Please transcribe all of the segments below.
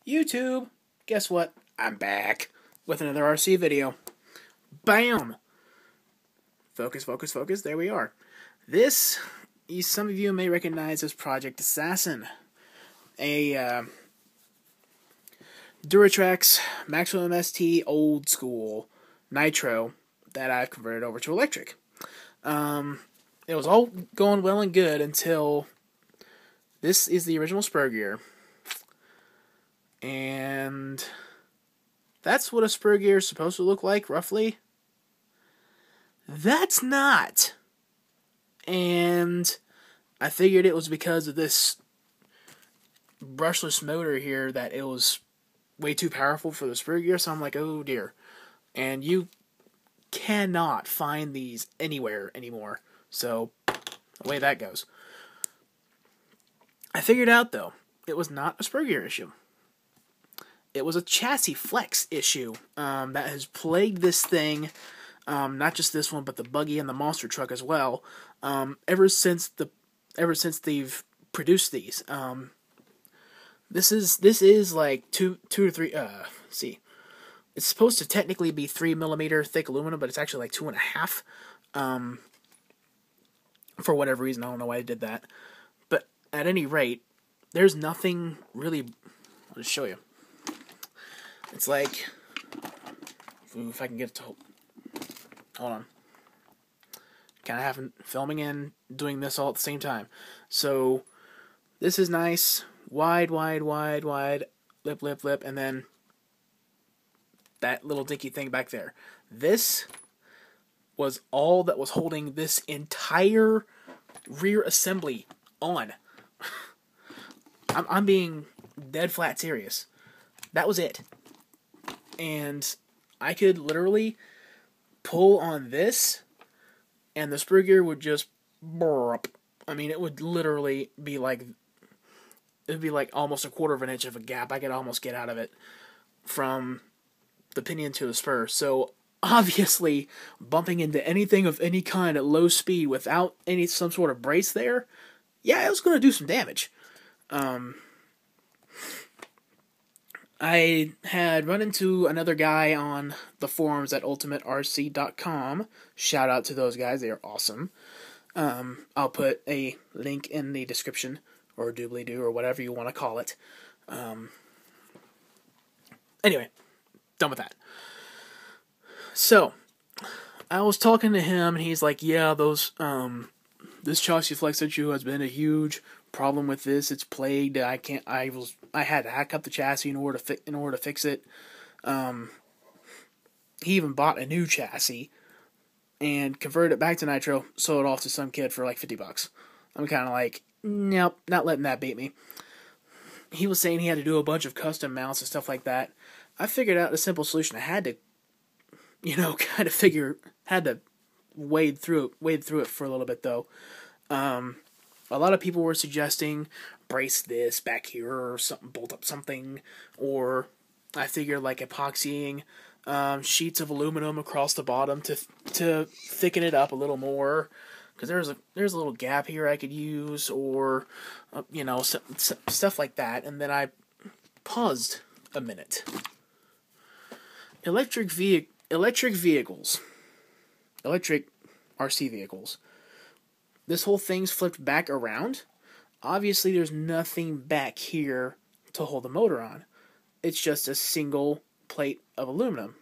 YouTube, guess what? I'm back with another RC video. Bam! Focus, focus, focus. There we are. This, some of you may recognize as Project Assassin, a Duratrax Maximum ST old school nitro that I've converted over to electric. It was all going well and good until this is the original spur gear. And that's what a spur gear is supposed to look like, roughly. That's not. And I figured it was because of this brushless motor here that it was way too powerful for the spur gear, so I'm like, oh dear. And you cannot find these anywhere anymore. So, away that goes. I figured out, though, it was not a spur gear issue. It was a chassis flex issue that has plagued this thing, not just this one, but the buggy and the monster truck as well. Ever since they've produced these. This is like two to three. See, it's supposed to technically be 3mm thick aluminum, but it's actually like 2.5. For whatever reason, I don't know why I did that. But at any rate, there's nothing really. I'll just show you. It's like, if I can get it to hold on. Kind of having filming and doing this all at the same time. So this is nice, wide, lip, and then that little dinky thing back there. This was all that was holding this entire rear assembly on. I'm being dead flat serious. That was it. And I could literally pull on this, and the spur gear would just burp. I mean, it would literally be like, almost a quarter of an inch of a gap I could almost get out of it from the pinion to the spur. So obviously, bumping into anything of any kind at low speed without some sort of brace there, yeah, it was going to do some damage. I had run into another guy on the forums at ultimaterc.com. Shout out to those guys, they are awesome. I'll put a link in the description, or doobly-doo, or whatever you want to call it. Anyway, done with that. So, I was talking to him, and he's like, yeah, this chassis flex issue has been a huge problem with this. It's plagued. I had to hack up the chassis in order to fix it. He even bought a new chassis and converted it back to nitro, sold it off to some kid for like $50. I'm kind of like, nope, not letting that beat me. He was saying he had to do a bunch of custom mounts and stuff like that. I figured out a simple solution. I had to, had to wade through it for a little bit though. A lot of people were suggesting brace this back here or something, bolt up something, or I figured like epoxying sheets of aluminum across the bottom to thicken it up a little more, because there's a little gap here I could use, or stuff like that. And then I paused a minute. Electric vehicles, electric RC vehicles. This whole thing's flipped back around. Obviously, there's nothing back here to hold the motor on. It's just a single plate of aluminum.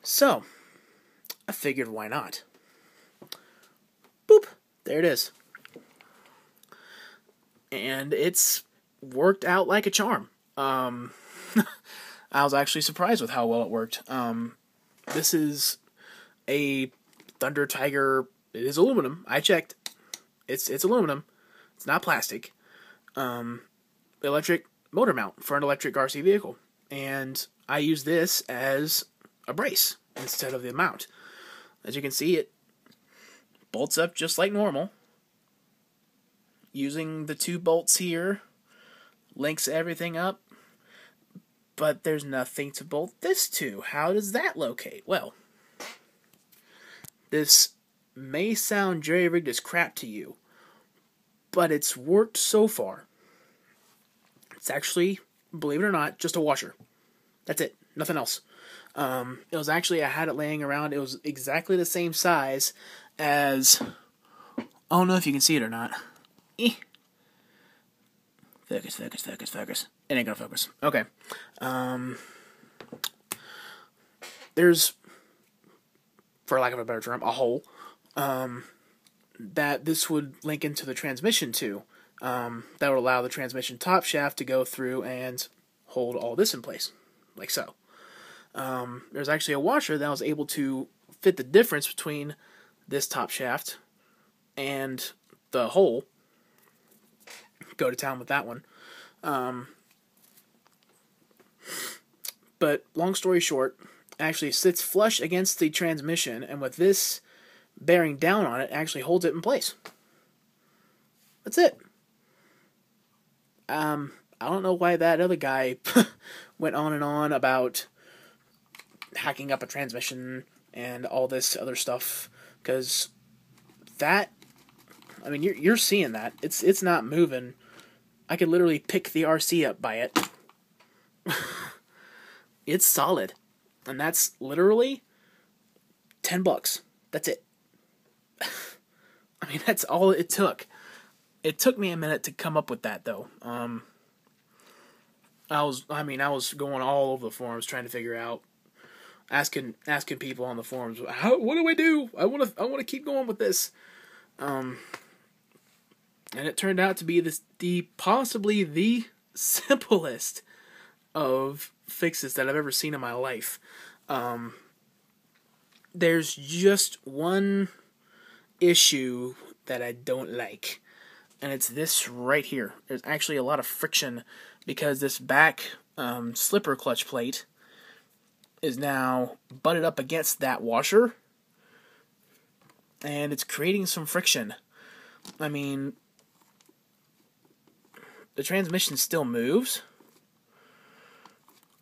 So, I figured why not? Boop! There it is. And it's worked out like a charm. I was actually surprised with how well it worked. This is a Thunder Tiger. It is aluminum. I checked. It's aluminum. It's not plastic. Electric motor mount for an electric RC vehicle. And I use this as a brace instead of the mount. As you can see, it bolts up just like normal. Using the two bolts here, links everything up. But there's nothing to bolt this to. How does that locate? Well, this may sound jerry-rigged as crap to you, but it's worked so far. It's actually, believe it or not, just a washer. That's it. Nothing else. It was actually, I had it laying around. It was exactly the same size as, I don't know if you can see it or not. Focus. It ain't gonna focus. Okay. There's, for lack of a better term, a hole that this would link into the transmission to. That would allow the transmission top shaft to go through and hold all this in place, like so. There's actually a washer that was able to fit the difference between this top shaft and the hole. Go to town with that one. But long story short, it actually sits flush against the transmission, and with this bearing down on it, actually holds it in place. That's it. I don't know why that other guy went on and on about hacking up a transmission and all this other stuff, because that, I mean, you're seeing that. It's not moving. I could literally pick the RC up by it. It's solid. And that's literally $10. That's it. I mean, that's all it took. It took me a minute to come up with that, though. I was going all over the forums trying to figure out, asking people on the forums, what do I do? I want to keep going with this. And it turned out to be possibly the simplest of fixes that I've ever seen in my life. There's just one issue that I don't like, and it's this right here. There's actually a lot of friction because this back slipper clutch plate is now butted up against that washer, and it's creating some friction. I mean, the transmission still moves,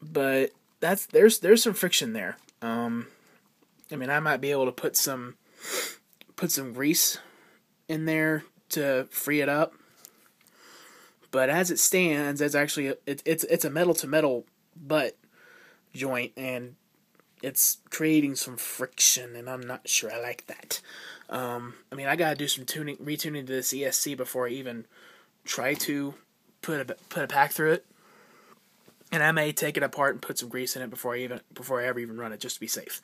but there's some friction there. I mean, I might be able to put some grease in there to free it up, but as it stands, it's actually it's a metal to metal butt joint, and it's creating some friction, and I'm not sure I like that. I mean, I gotta do some retuning to this ESC before I even try to put a pack through it, and I may take it apart and put some grease in it before I ever even run it, just to be safe.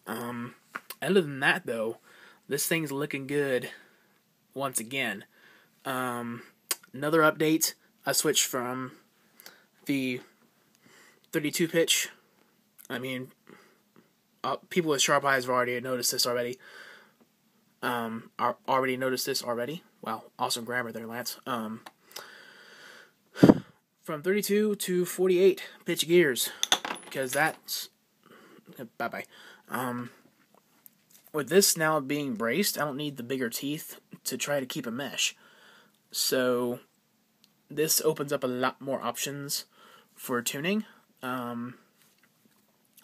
Other than that, though, this thing's looking good once again. Another update, I switched from the 32 pitch. I mean, people with sharp eyes have already noticed this already. Wow, awesome grammar there, Lance. From 32 to 48 pitch gears, because that's bye-bye. With this now being braced, I don't need the bigger teeth to try to keep a mesh. So this opens up a lot more options for tuning.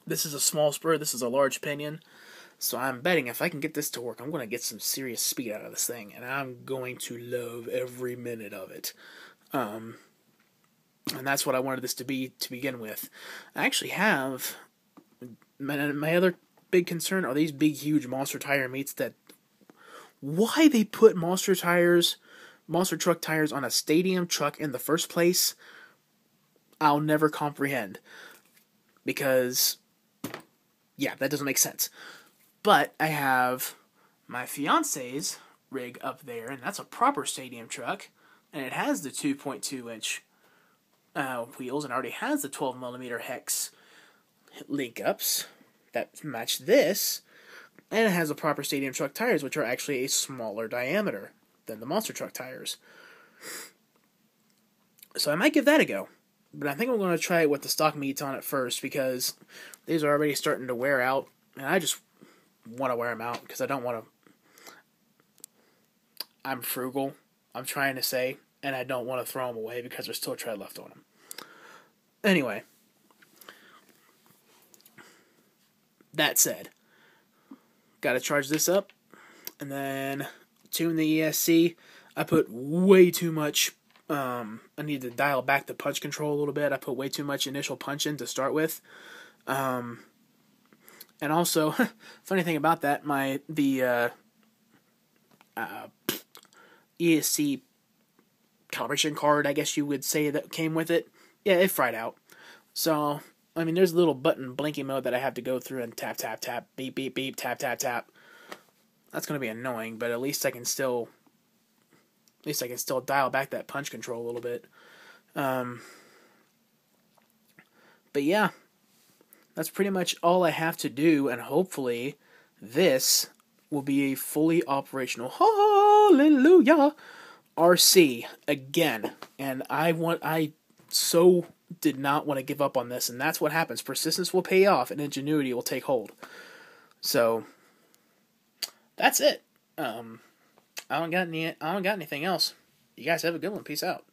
This is a small spur, this is a large pinion, so I'm betting if I can get this to work, I'm going to get some serious speed out of this thing, and I'm going to love every minute of it. And that's what I wanted this to be to begin with. I actually have, my other big concern are these big, huge monster tire meets that, why they put monster truck tires on a stadium truck in the first place, I'll never comprehend. Because, yeah, that doesn't make sense. But I have my fiance's rig up there, and that's a proper stadium truck, and it has the 2.2-inch wheels, and already has the 12mm hex link-ups that match this, and it has the proper stadium truck tires, which are actually a smaller diameter than the monster truck tires. So I might give that a go, but I think I'm going to try it with the stock meats on it first, because these are already starting to wear out, and I just want to wear them out, because I don't want to... I'm frugal, I'm trying to say, and I don't want to throw them away because there's still tread left on them. Anyway, that said, gotta charge this up, and then tune the ESC. I put way too much I need to dial back the punch control a little bit. I put way too much initial punch in to start with. And also, funny thing about that, the ESC calibration card, I guess you would say, that came with it, yeah, it fried out. So, I mean, there's a little button blinking mode that I have to go through and tap, tap, tap, beep, beep, beep, tap, tap, tap. That's going to be annoying, but at least I can still dial back that punch control a little bit. But yeah, that's pretty much all I have to do, and hopefully this will be a fully operational, hallelujah, RC again. And I so did not want to give up on this, and that's what happens. Persistence will pay off, and ingenuity will take hold. So that's it. I don't got anything else. You guys have a good one. Peace out.